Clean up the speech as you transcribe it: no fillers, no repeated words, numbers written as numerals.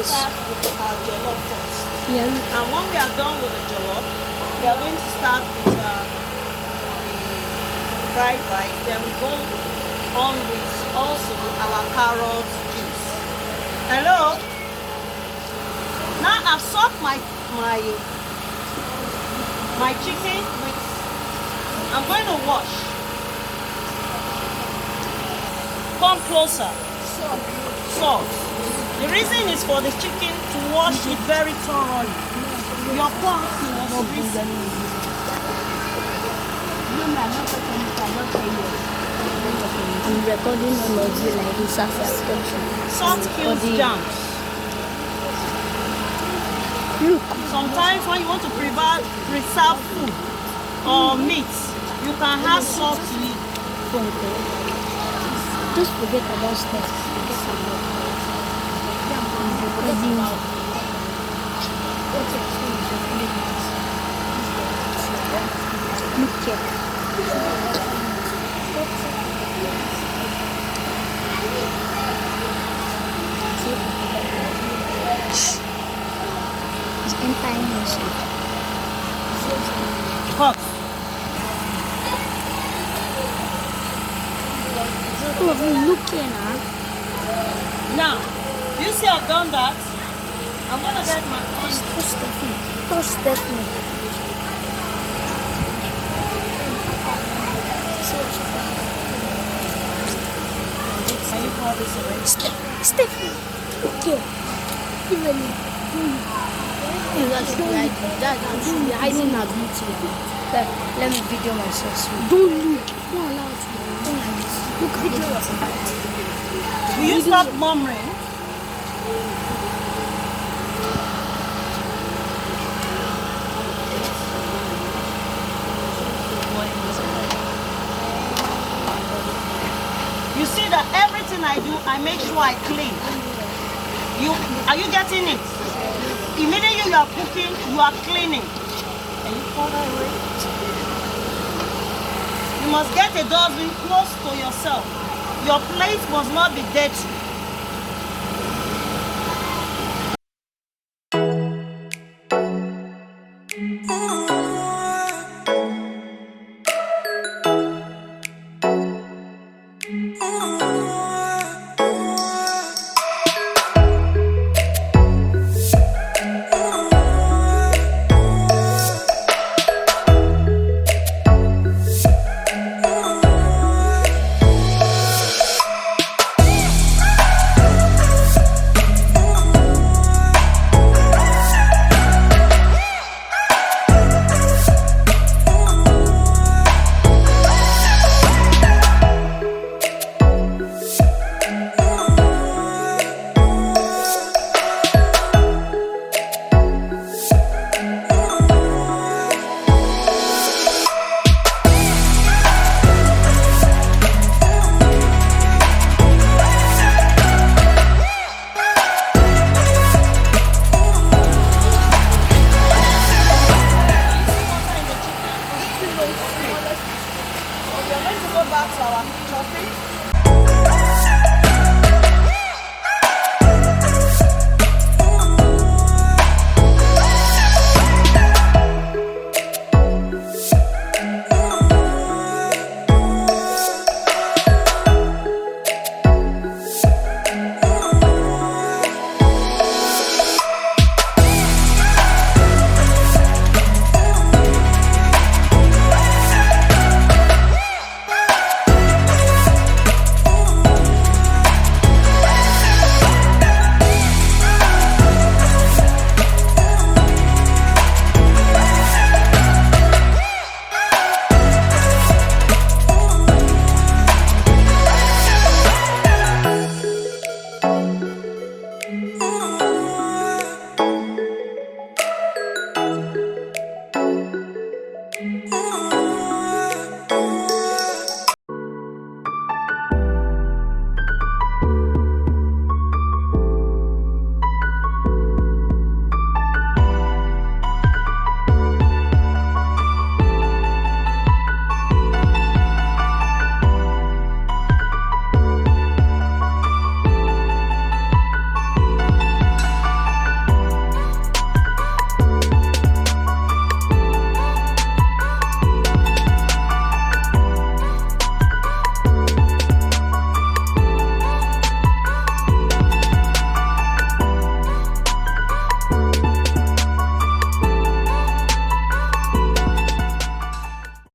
start with our jollof first. Yeah. And when we are done with the jollof, we are going to start with the fried rice. Then we go on with also our carrot juice. Hello. Now I've soaked my chicken with. I'm going to wash. Come closer. Salt. The reason is for the chicken to wash it very thoroughly. Your pot was greasy. I'm recording all of you like this as a subscription. Salt kills germs. Look. Sometimes when you want to preserve food or meat, you can add salt to it. Just forget about stuff. Look here. It's entire nation. Hot. Oh, look here now. Now, you see I've done that. I'm gonna get my onion. Touch Stephanie. Can you pour this away? Stephanie. Okay. Even you're hiding her beauty. Let me video myself. Don't look. Don't allow it. Don't like this. Look, video. Will you stop murmuring? You see that everything I do, I make sure I clean. Are you getting it? Immediately you are cooking, you are cleaning. Can you pour that away? You must get a dustbin close to yourself. Your plate must not be dirty.